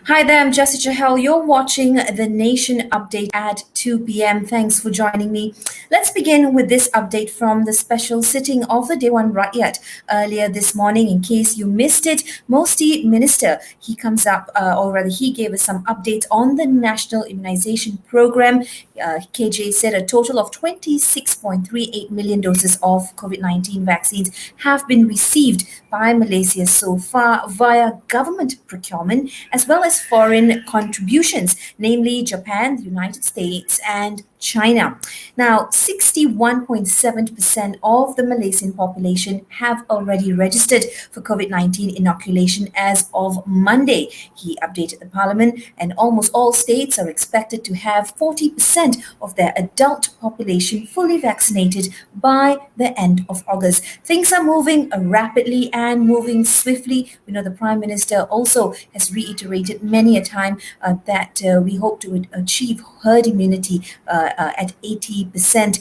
Hi there, I'm Jessy Chahal. You're watching the Nation Update at 2 p.m. Thanks for joining me. Let's begin with this update from the special sitting of the Dewan Rakyat earlier this morning. In case you missed it, Mosti Minister, he comes up, or rather he gave us some updates on the National Immunization Program. KJ said a total of 26.38 million doses of COVID-19 vaccines have been received by Malaysia so far via government procurement as well as foreign contributions, namely Japan, the United States, and China. Now, 61.7% of the Malaysian population have already registered for COVID-19 inoculation as of Monday. He updated the parliament, and almost all states are expected to have 40% of their adult population fully vaccinated by the end of August. Things are moving rapidly and moving swiftly. We know the Prime Minister also has reiterated many a time that we hope to achieve herd immunity at 80%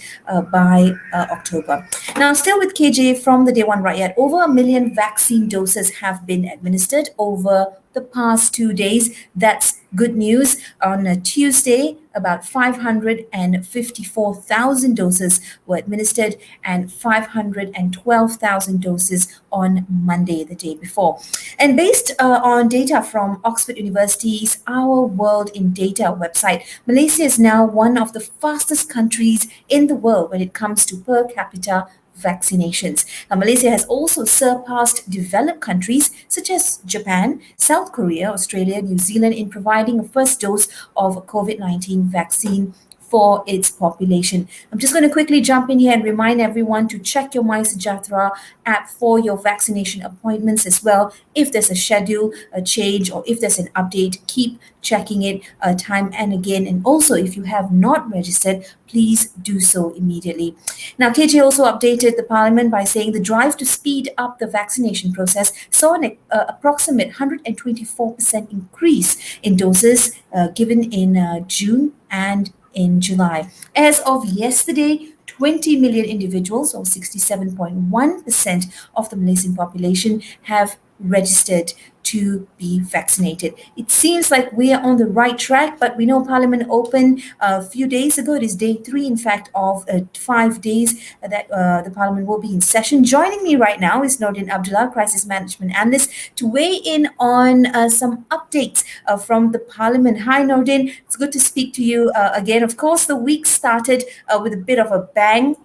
by October. Now, still with KJ from the Dewan Rakyat, over 1 million vaccine doses have been administered over the past 2 days. That's good news. On a Tuesday, about 554,000 doses were administered and 512,000 doses on Monday, the day before. And based on data from Oxford University's Our World in Data website, Malaysia is now one of the fastest countries in the world when it comes to per capita vaccinations. Now, Malaysia has also surpassed developed countries such as Japan, South Korea, Australia, New Zealand in providing a first dose of COVID-19 vaccine for its population. I'm just going to quickly jump in here and remind everyone to check your My Sejahtera app for your vaccination appointments as well. If there's a schedule, a change, or if there's an update, keep checking it time and again. And also, if you have not registered, please do so immediately. Now, KJ also updated the parliament by saying the drive to speed up the vaccination process saw an approximate 124% increase in doses given in June and in July. As of yesterday, 20 million individuals, or 67.1% of the Malaysian population, have registered to be vaccinated. It seems like we are on the right track, but we know Parliament opened a few days ago. It is day 3, in fact, of 5 days that the Parliament will be in session. Joining me right now is Nordin Abdullah, Crisis Management Analyst, to weigh in on some updates from the Parliament. Hi, Nordin. It's good to speak to you again. Of course, the week started with a bit of a bang.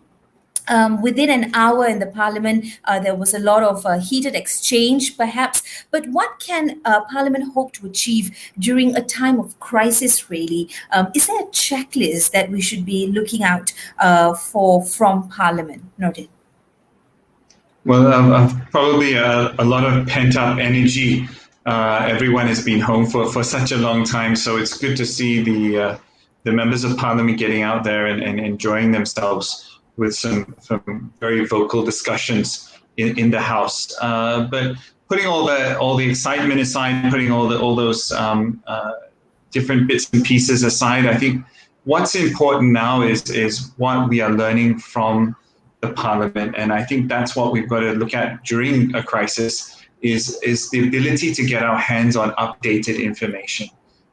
Within an hour in the parliament, there was a lot of heated exchange, perhaps. But what can parliament hope to achieve during a time of crisis, really? Is there a checklist that we should be looking out for from parliament? Noted. Well, probably a lot of pent-up energy. Everyone has been home for such a long time, so it's good to see the members of parliament getting out there and enjoying themselves with some very vocal discussions in the House. But putting all the excitement aside, putting all those different bits and pieces aside, I think what's important now is what we are learning from the Parliament, and I think that's what we've got to look at during a crisis is the ability to get our hands on updated information.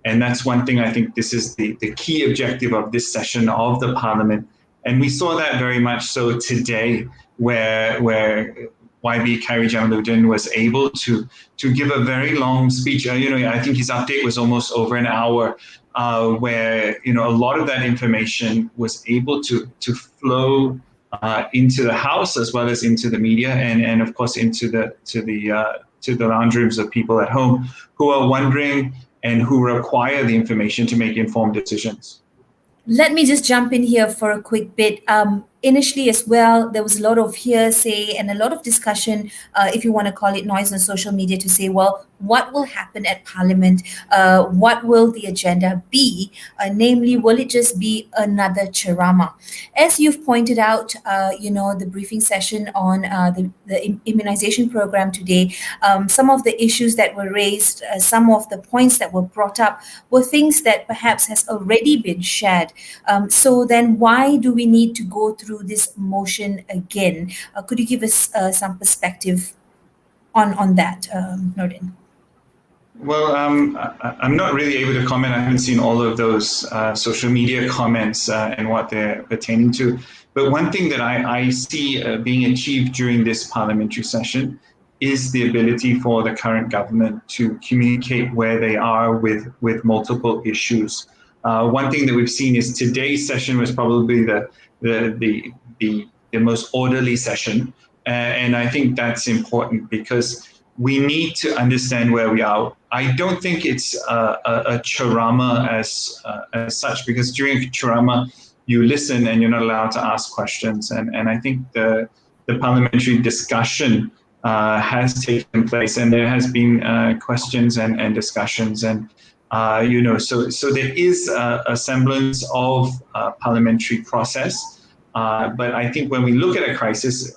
And that's one thing I think this is the key objective of this session of the Parliament. And we saw that very much so today, where YB Khairy Jamaluddin was able to give a very long speech. I think his update was almost over an hour, where a lot of that information was able to flow into the House as well as into the media, and of course into the lounge rooms of people at home who are wondering and who require the information to make informed decisions. Let me just jump in here for a quick bit. Initially as well, there was a lot of hearsay and a lot of discussion, if you want to call it noise on social media, to say, well, what will happen at Parliament? What will the agenda be? Namely, will it just be another ceramah? As you've pointed out, the briefing session on the immunization program today, some of the issues that were raised, some of the points that were brought up were things that perhaps has already been shared. So then why do we need to go through this motion again? Could you give us some perspective on that, Nordin? Well, I'm not really able to comment. I haven't seen all of those social media comments and what they're pertaining to. But one thing that I see being achieved during this parliamentary session is the ability for the current government to communicate where they are with multiple issues. One thing that we've seen is today's session was probably the most orderly session. And I think that's important because we need to understand where we are. I don't think it's a charama as such, because during a charama, you listen and you're not allowed to ask questions. And I think the parliamentary discussion has taken place, and there has been questions and discussions, and so there is a semblance of parliamentary process. But I think when we look at a crisis,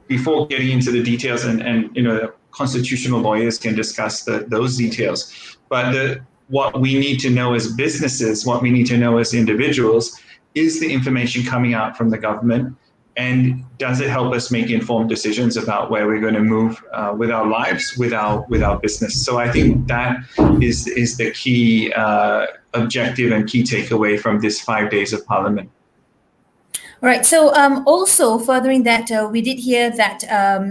before getting into the details, and constitutional lawyers can discuss those details, but what we need to know as businesses, what we need to know as individuals, is the information coming out from the government, and does it help us make informed decisions about where we're going to move with our lives, with our business? So I think that is the key objective and key takeaway from this 5 days of Parliament. All right. So also furthering that, we did hear that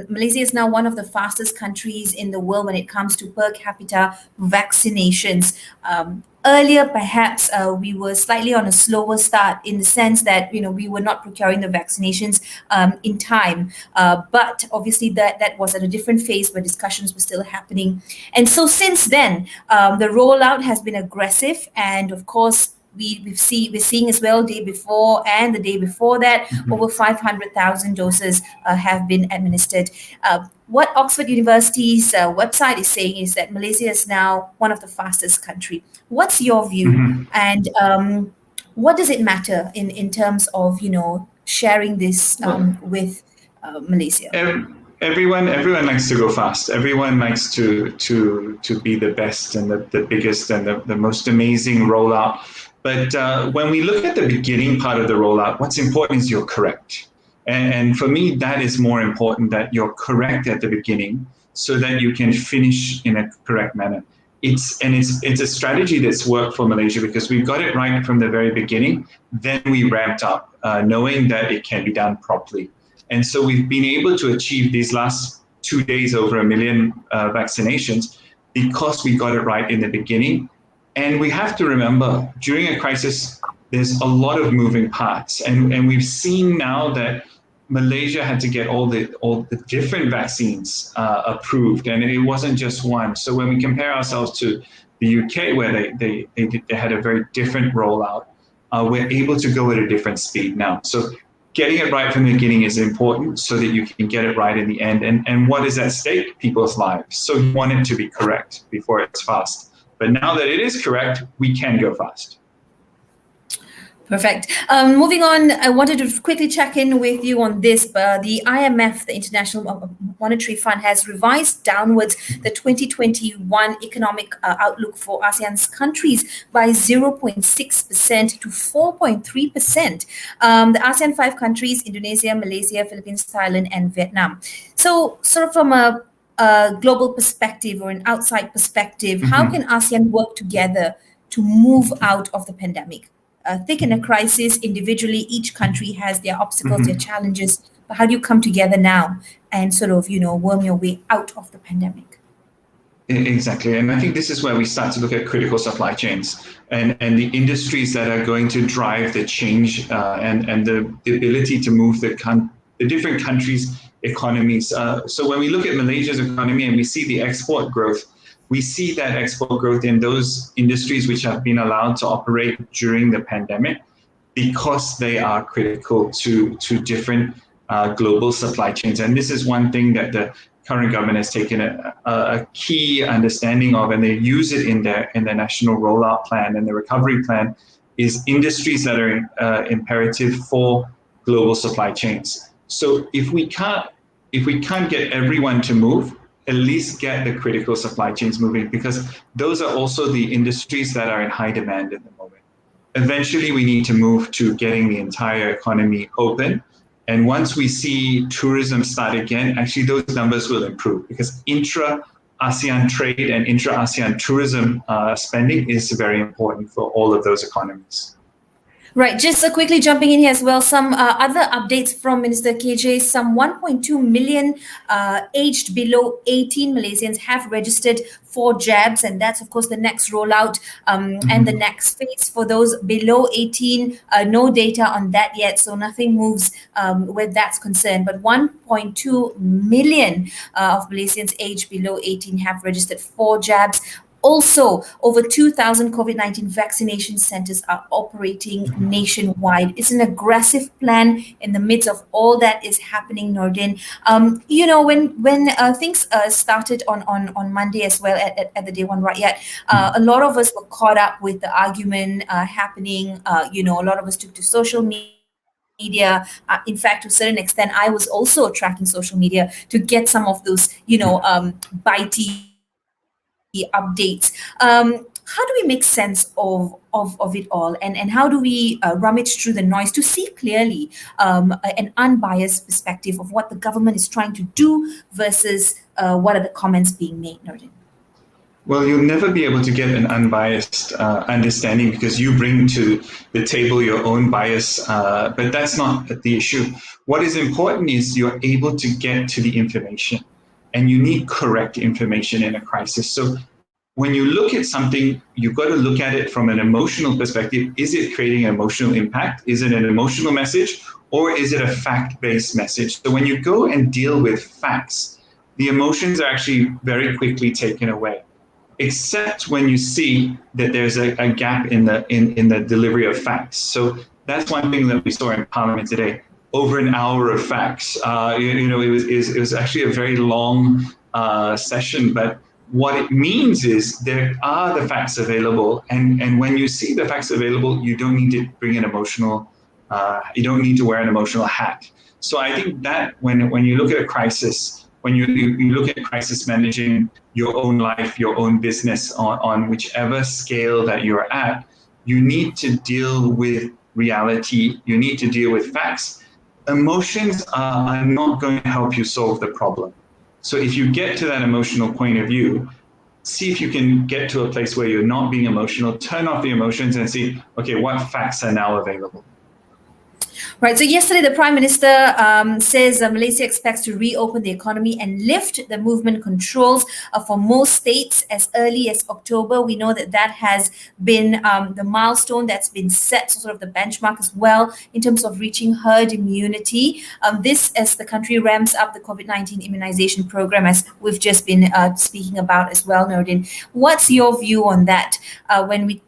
Malaysia is now one of the fastest countries in the world when it comes to per capita vaccinations. Earlier, perhaps we were slightly on a slower start, in the sense that we were not procuring the vaccinations in time. But obviously that was at a different phase where discussions were still happening. And so since then, the rollout has been aggressive, and of course, we're seeing as well, day before and the day before that, over 500,000 doses have been administered. What Oxford University's website is saying is that Malaysia is now one of the fastest country. What's your view? And what does it matter in terms of sharing this with Malaysia? Everyone likes to go fast. Everyone likes to be the best and the biggest and the most amazing rollout. But when we look at the beginning part of the rollout, what's important is you're correct. And for me, that is more important, that you're correct at the beginning so that you can finish in a correct manner. It's a strategy that's worked for Malaysia because we got it right from the very beginning. Then we ramped up, knowing that it can be done properly. And so we've been able to achieve these last 2 days over 1 million vaccinations because we got it right in the beginning. And we have to remember, during a crisis, there's a lot of moving parts. And we've seen now that Malaysia had to get all the different vaccines approved, and it wasn't just one. So when we compare ourselves to the UK, where they had a very different rollout, we're able to go at a different speed now. So getting it right from the beginning is important so that you can get it right in the end. And what is at stake? People's lives. So you want it to be correct before it's fast. But now that it is correct, we can go fast. Perfect. Moving on, I wanted to quickly check in with you on this. The IMF, the International Monetary Fund, has revised downwards the 2021 economic outlook for ASEAN's countries by 0.6% to 4.3%. The ASEAN 5 countries, Indonesia, Malaysia, Philippines, Thailand, and Vietnam. So sort of from a global perspective or an outside perspective, how can ASEAN work together to move out of the pandemic? Thick in a crisis, individually, each country has their obstacles, their challenges. But how do you come together now and sort of, worm your way out of the pandemic? Exactly. And I think this is where we start to look at critical supply chains and the industries that are going to drive the change and the ability to move the different countries' economies. So when we look at Malaysia's economy and we see the export growth, we see that export growth in those industries which have been allowed to operate during the pandemic because they are critical to different global supply chains. And this is one thing that the current government has taken a key understanding of, and they use it in their national rollout plan and the recovery plan, is industries that are imperative for global supply chains. So if we can't get everyone to move, at least get the critical supply chains moving, because those are also the industries that are in high demand at the moment. Eventually, we need to move to getting the entire economy open. And once we see tourism start again, actually those numbers will improve, because ASEAN trade and intra-ASEAN tourism spending is very important for all of those economies. Right, just quickly jumping in here as well, some other updates from Minister KJ. Some 1.2 million aged below 18 Malaysians have registered for jabs, and that's, of course, the next rollout and the next phase for those below 18. No data on that yet, so nothing moves where that's concerned. But 1.2 million of Malaysians aged below 18 have registered for jabs. Also, over 2,000 COVID-19 vaccination centers are operating nationwide. It's an aggressive plan in the midst of all that is happening, Nordin. When things started on Monday as well at the Dewan Rakyat, a lot of us were caught up with the argument happening. A lot of us took to social media. In fact, to a certain extent, I was also tracking social media to get some of those, bitey updates. How do we make sense of it all, and how do we rummage through the noise to see clearly an unbiased perspective of what the government is trying to do versus what are the comments being made, Nordin? Well, you'll never be able to get an unbiased understanding because you bring to the table your own bias, but that's not the issue. What is important is you're able to get to the information, and you need correct information in a crisis. So when you look at something, you've got to look at it from an emotional perspective. Is it creating an emotional impact? Is it an emotional message? Or is it a fact-based message? So when you go and deal with facts, the emotions are actually very quickly taken away, except when you see that there's a gap in the delivery of facts. So that's one thing that we saw in Parliament today. Over an hour of facts. It was actually a very long session, but what it means is there are the facts available, and when you see the facts available, you don't need to bring an emotional, you don't need to wear an emotional hat. So I think that when you look at a crisis, when you look at crisis managing your own life, your own business on whichever scale that you're at, you need to deal with reality, you need to deal with facts. Emotions are not going to help you solve the problem. So if you get to that emotional point of view, see if you can get to a place where you're not being emotional, turn off the emotions and see, okay, what facts are now available? Right. So yesterday, the Prime Minister says Malaysia expects to reopen the economy and lift the movement controls for most states as early as October. We know that has been the milestone that's been set, sort of the benchmark as well, in terms of reaching herd immunity. This as the country ramps up the COVID-19 immunization program, as we've just been speaking about as well, Nordin. What's your view on that when we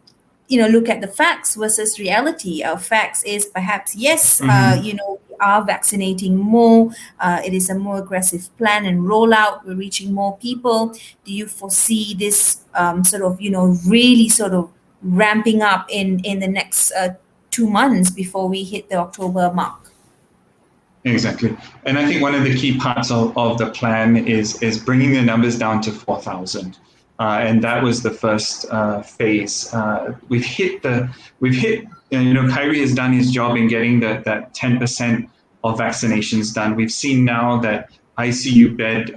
look at the facts versus reality? Facts is perhaps, yes, we are vaccinating more. It is a more aggressive plan and rollout. We're reaching more people. Do you foresee this really sort of ramping up in the next 2 months before we hit the October mark? Exactly. And I think one of the key parts of the plan is bringing the numbers down to 4,000. And that was the first phase. We've hit, Kyrie has done his job in getting that 10% of vaccinations done. We've seen now that ICU bed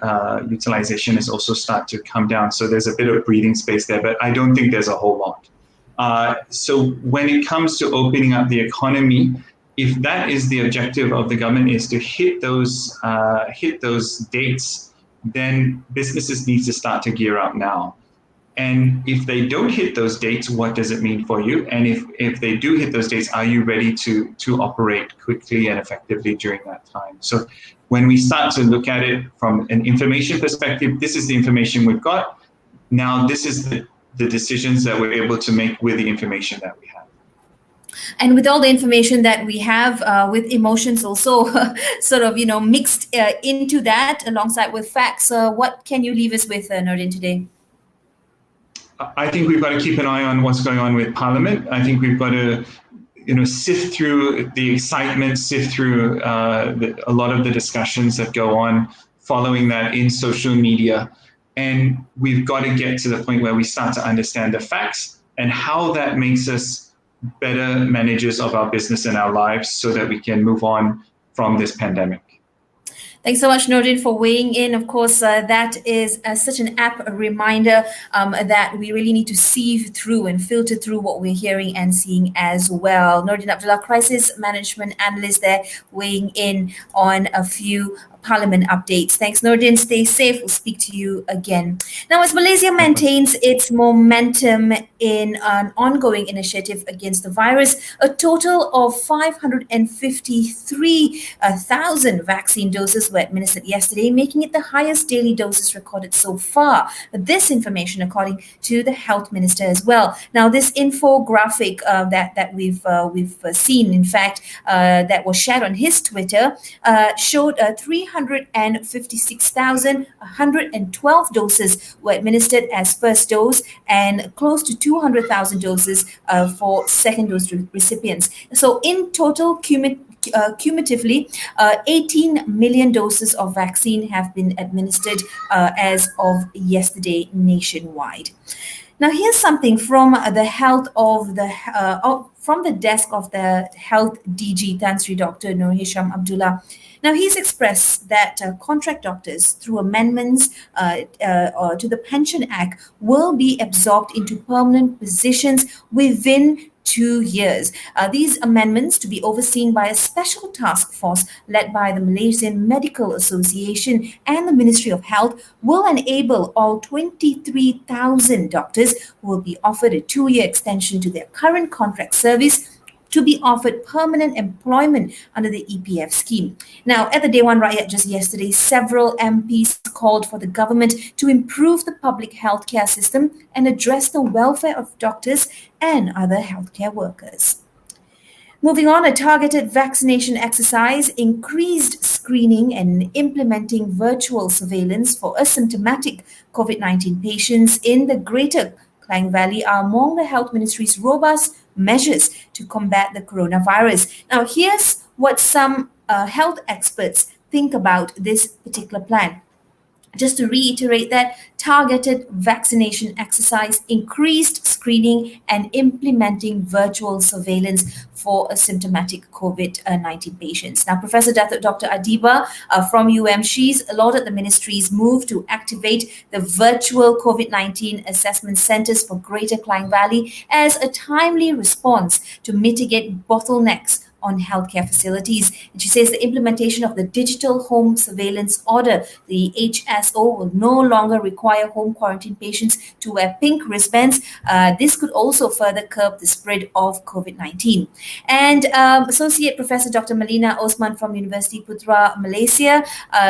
utilization has also started to come down. So there's a bit of breathing space there, but I don't think there's a whole lot. So when it comes to opening up the economy, if that is the objective of the government, is to hit those dates, then businesses need to start to gear up now. And if they don't hit those dates, what does it mean for you? And if they do hit those dates, are you ready to operate quickly and effectively during that time? So when we start to look at it from an information perspective, this is the information we've got. Now, this is the decisions that we're able to make with the information that we have. And with all the information that we have, with emotions also sort of, mixed into that alongside with facts, what can you leave us with, Nordin, today? I think we've got to keep an eye on what's going on with Parliament. I think we've got to, sift through the excitement, sift through a lot of the discussions that go on following that in social media. And we've got to get to the point where we start to understand the facts and how that makes us better managers of our business and our lives so that we can move on from this pandemic. Thanks so much, Nordin, for weighing in. Of course, that is such an apt reminder that we really need to sieve through and filter through what we're hearing and seeing as well. Nordin Abdullah, crisis management analyst, there weighing in on a few Parliament updates. Thanks, Nordin. Stay safe. We'll speak to you again. Now, as Malaysia maintains its momentum in an ongoing initiative against the virus, a total of 553,000 vaccine doses were administered yesterday, making it the highest daily doses recorded so far. This information, according to the Health Minister as well. Now, this infographic that we've seen, in fact, that was shared on his Twitter, showed 356,112 doses were administered as first dose and close to 200,000 doses for second dose recipients. So in total, cumulatively, 18 million doses of vaccine have been administered as of yesterday nationwide. Now, here's something from the from the desk of the Health DG, Tan Sri Dr. Nur Hisham Abdullah. Now, he's expressed that contract doctors, through amendments to the Pension Act, will be absorbed into permanent positions within 2 years. These amendments, to be overseen by a special task force led by the Malaysian Medical Association and the Ministry of Health, will enable all 23,000 doctors who will be offered a 2-year extension to their current contract service to be offered permanent employment under the EPF scheme. Now, at the Dewan Rakyat just yesterday, several MPs called for the government to improve the public healthcare system and address the welfare of doctors and other healthcare workers. Moving on, a targeted vaccination exercise, increased screening and implementing virtual surveillance for asymptomatic COVID-19 patients in the Greater Klang Valley are among the Health Ministry's robust measures to combat the coronavirus. Now, here's what some health experts think about this particular plan. Just to reiterate that, targeted vaccination exercise, increased screening and implementing virtual surveillance for asymptomatic COVID-19 patients. Now, Professor Dr. Adiba from she's lauded the ministry's move to activate the virtual COVID-19 assessment centers for Greater Klang Valley as a timely response to mitigate bottlenecks on healthcare facilities. And she says the implementation of the Digital Home Surveillance Order, the HSO, will no longer require home quarantine patients to wear pink wristbands. This could also further curb the spread of COVID-19. And Associate Professor Dr. Melina Osman from University Putra, Malaysia,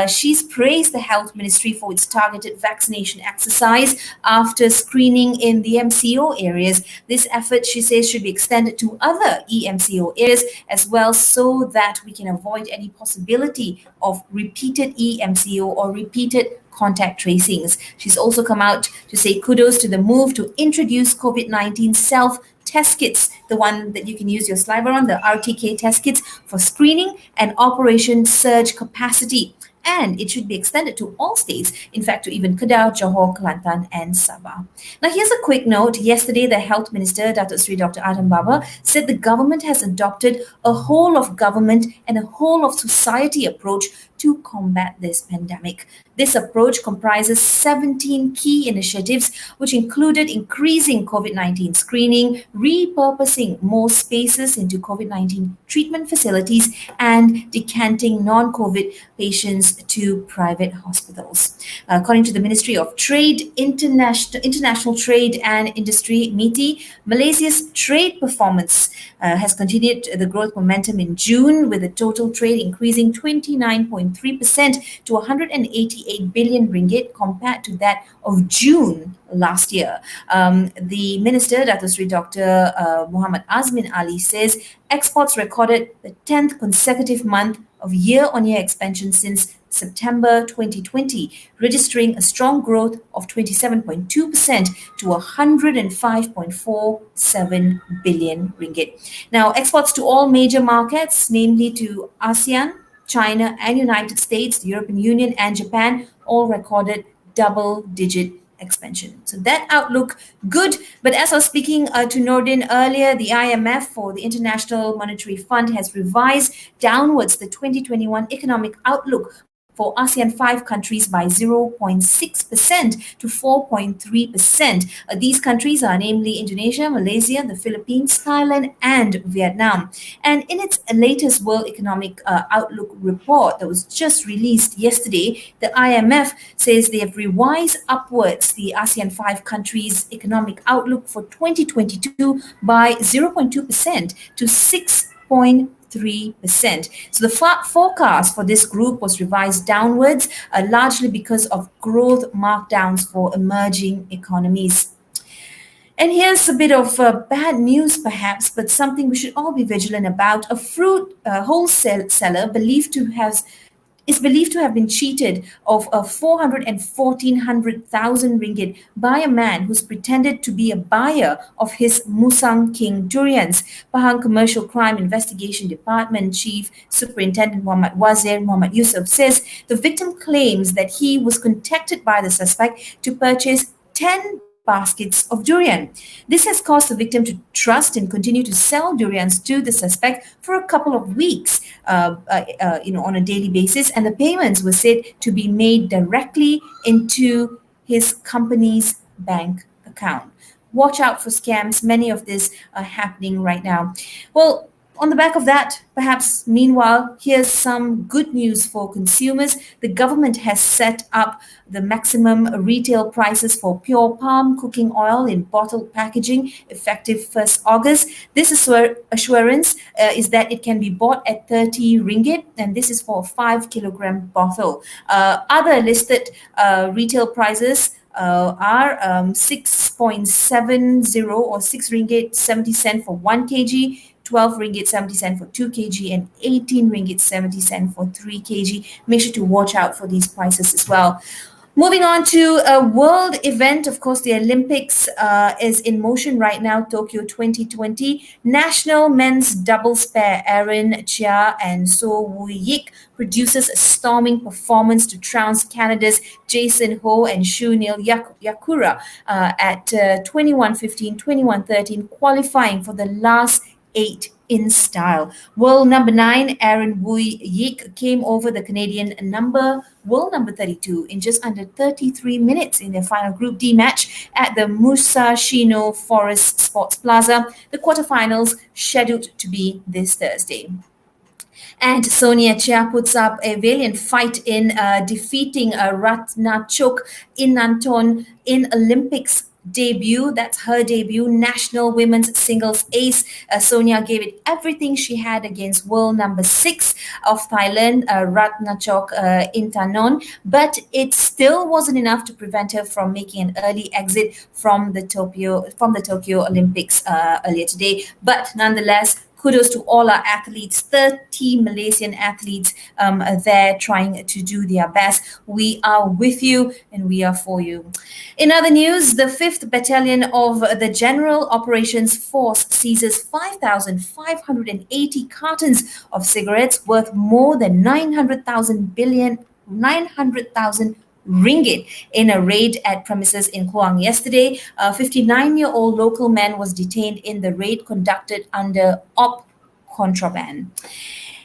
she's praised the Health Ministry for its targeted vaccination exercise after screening in the MCO areas. This effort, she says, should be extended to other EMCO areas as well, so that we can avoid any possibility of repeated EMCO or repeated contact tracings. She's also come out to say kudos to the move to introduce COVID-19 self-test kits, the one that you can use your saliva on, the RTK test kits for screening and Operation Surge capacity. And it should be extended to all states, in fact, to even Kedah, Johor, Kelantan, and Sabah. Now, here's a quick note. Yesterday, the Health Minister, Dr. Adam Baba, said the government has adopted a whole of government and a whole of society approach to combat this pandemic. This approach comprises 17 key initiatives, which included increasing COVID-19 screening, repurposing more spaces into COVID-19 treatment facilities, and decanting non-COVID patients to private hospitals. According to the Ministry of Trade, International Trade and Industry, MITI, Malaysia's trade performance has continued the growth momentum in June, with the total trade increasing 29.3% to 188 billion ringgit compared to that of June last year. The Minister, Dr. Muhammad Azmin Ali, says exports recorded the 10th consecutive month of year-on-year expansion since September 2020, registering a strong growth of 27.2% to 105.47 billion ringgit. Now, exports to all major markets, namely to ASEAN, China and United States, the European Union and Japan, all recorded double-digit expansion. So that outlook, good. But as I was speaking to Nordin earlier, the IMF, for the International Monetary Fund, has revised downwards the 2021 economic outlook for ASEAN 5 countries by 0.6% to 4.3%. These countries are namely Indonesia, Malaysia, the Philippines, Thailand, and Vietnam. And in its latest World Economic Outlook report that was just released yesterday, the IMF says they have revised upwards the ASEAN 5 countries' economic outlook for 2022 by 0.2% to 6.3%. So the forecast for this group was revised downwards, largely because of growth markdowns for emerging economies. And here's a bit of bad news, perhaps, but something we should all be vigilant about. A fruit wholesaler is believed to have been cheated of 414,000 ringgit by a man who's pretended to be a buyer of his Musang King durians. Pahang Commercial Crime Investigation Department Chief Superintendent Muhammad Yusuf says the victim claims that he was contacted by the suspect to purchase 10 baskets of durian. This has caused the victim to trust and continue to sell durians to the suspect for a couple of weeks, on a daily basis, and the payments were said to be made directly into his company's bank account. Watch out for scams. Many of these are happening right now. Well, on the back of that, perhaps meanwhile, here's some good news for consumers. The government has set up the maximum retail prices for pure palm cooking oil in bottled packaging effective 1st August. This assurance is that it can be bought at 30 ringgit, and this is for a 5 kilogram bottle. Other listed retail prices are 6.70 or 6 ringgit 70 cent for 1 kg, 12 ringgit 70 cent for 2 kg, and 18 ringgit 70 cent for 3 kg. Make sure to watch out for these prices as well. Moving on to a world event, of course, the Olympics is in motion right now, Tokyo 2020. National men's doubles pair Aaron Chia and So Woo Yik produces a storming performance to trounce Canada's Jason Ho and Shunil Yakura at 21:15, 21:13, qualifying for the last 8 in style. World number 9, Aaron Woo Yik, came over the Canadian world number 32 in just under 33 minutes in their final Group D match at the Musashino Forest Sports Plaza. The quarterfinals scheduled to be this Thursday. And Sonia Chia puts up a valiant fight in defeating Ratnachok Inanton in Olympics debut. That's her debut, national women's singles ace. Sonia gave it everything she had against world number 6 of Thailand, Ratnachok Intanon, but it still wasn't enough to prevent her from making an early exit from the Tokyo Olympics earlier today. But nonetheless, kudos to all our athletes, 30 Malaysian athletes there trying to do their best. We are with you and we are for you. In other news, the 5th Battalion of the General Operations Force seizes 5,580 cartons of cigarettes worth more than 900,000 ringgit in a raid at premises in Kluang yesterday. A 59-year-old local man was detained in the raid conducted under OP contraband.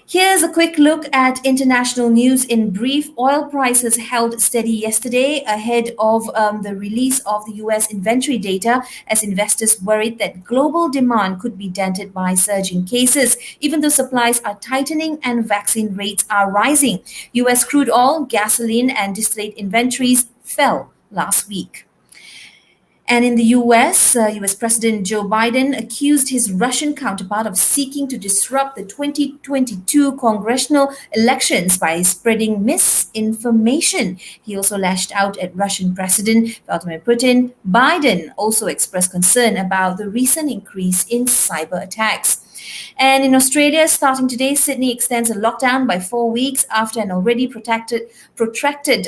Here's a quick look at international news in brief. Oil prices held steady yesterday ahead of the release of the US inventory data as investors worried that global demand could be dented by surging cases, even though supplies are tightening and vaccine rates are rising. US crude oil, gasoline, and distillate inventories fell last week. And in the US President Joe Biden accused his Russian counterpart of seeking to disrupt the 2022 congressional elections by spreading misinformation. He also lashed out at Russian President Vladimir Putin. Biden also expressed concern about the recent increase in cyber attacks. And in Australia, starting today, Sydney extends a lockdown by 4 weeks after an already protracted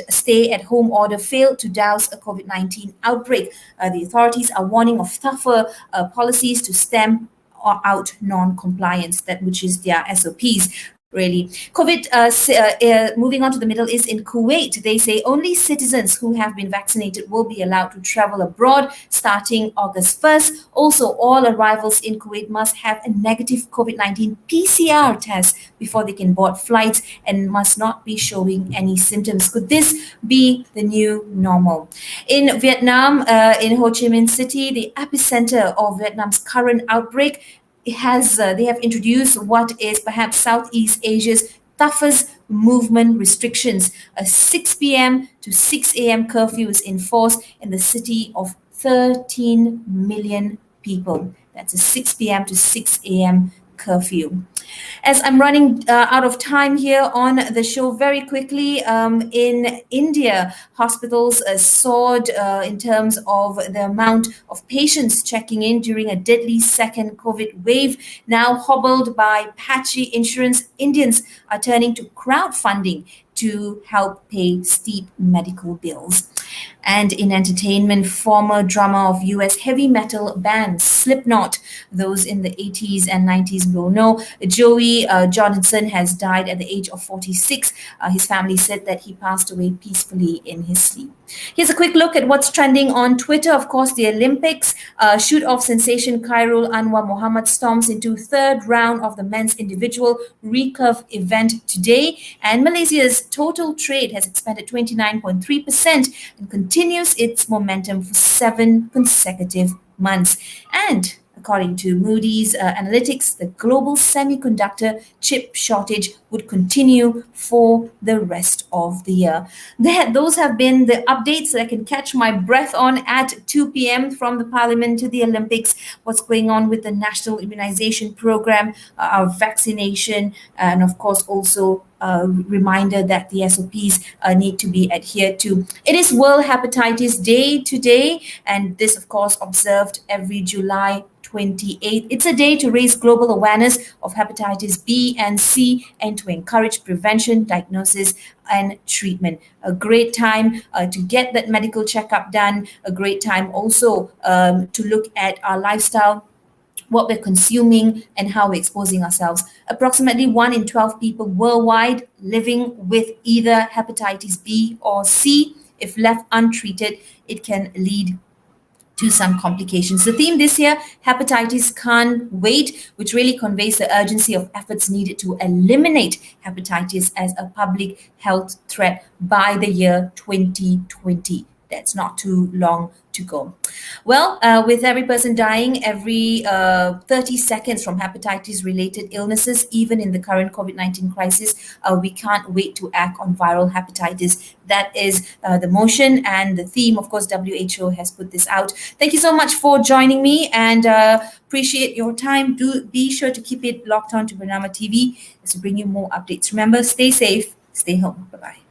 stay-at-home order failed to douse a COVID-19 outbreak. The authorities are warning of tougher policies to stamp out non-compliance, which is their SOPs. Really. Moving on to the Middle East, in Kuwait, they say only citizens who have been vaccinated will be allowed to travel abroad starting August 1st. Also, all arrivals in Kuwait must have a negative COVID-19 PCR test before they can board flights and must not be showing any symptoms. Could this be the new normal? In Vietnam, in Ho Chi Minh City, the epicenter of Vietnam's current outbreak, they have introduced what is perhaps Southeast Asia's toughest movement restrictions. A 6 p.m. to 6 a.m. curfew is in force in the city of 13 million people. That's a 6 p.m. to 6 a.m. curfew. As I'm running out of time here on the show, very quickly, in India, hospitals soared in terms of the amount of patients checking in during a deadly second COVID wave. Now hobbled by patchy insurance, Indians are turning to crowdfunding to help pay steep medical bills. And in entertainment, former drummer of US heavy metal band Slipknot, those in the 80s and 90s will know, Joey Jordison has died at the age of 46. His family said that he passed away peacefully in his sleep. Here's a quick look at what's trending on Twitter. Of course, the Olympics. Shoot-off sensation Khairul Anwar Mohammed storms into third round of the men's individual recurve event today. And Malaysia's total trade has expanded 29.3% and continues its momentum for 7 consecutive months. And according to Moody's Analytics, the global semiconductor chip shortage would continue for the rest of the year. Those have been the updates that I can catch my breath on at 2 p.m. from the Parliament to the Olympics, what's going on with the National Immunization Program, our vaccination, and of course also a reminder that the SOPs need to be adhered to. It is World Hepatitis Day today, and this, of course, observed every July 28th. It's a day to raise global awareness of hepatitis B and C and to encourage prevention, diagnosis, and treatment. A great time to get that medical checkup done. A great time also to look at our lifestyle, what we're consuming, and how we're exposing ourselves. Approximately 1 in 12 people worldwide living with either hepatitis B or C. If left untreated, it can lead to some complications. The theme this year, hepatitis can't wait, which really conveys the urgency of efforts needed to eliminate hepatitis as a public health threat by the year 2020. That's not too long to go. Well, with every person dying every 30 seconds from hepatitis-related illnesses, even in the current COVID-19 crisis, we can't wait to act on viral hepatitis. That is the motion and the theme. Of course, WHO has put this out. Thank you so much for joining me, and appreciate your time. Do be sure to keep it locked on to Bernama TV as we bring you more updates. Remember, stay safe, stay home. Bye-bye.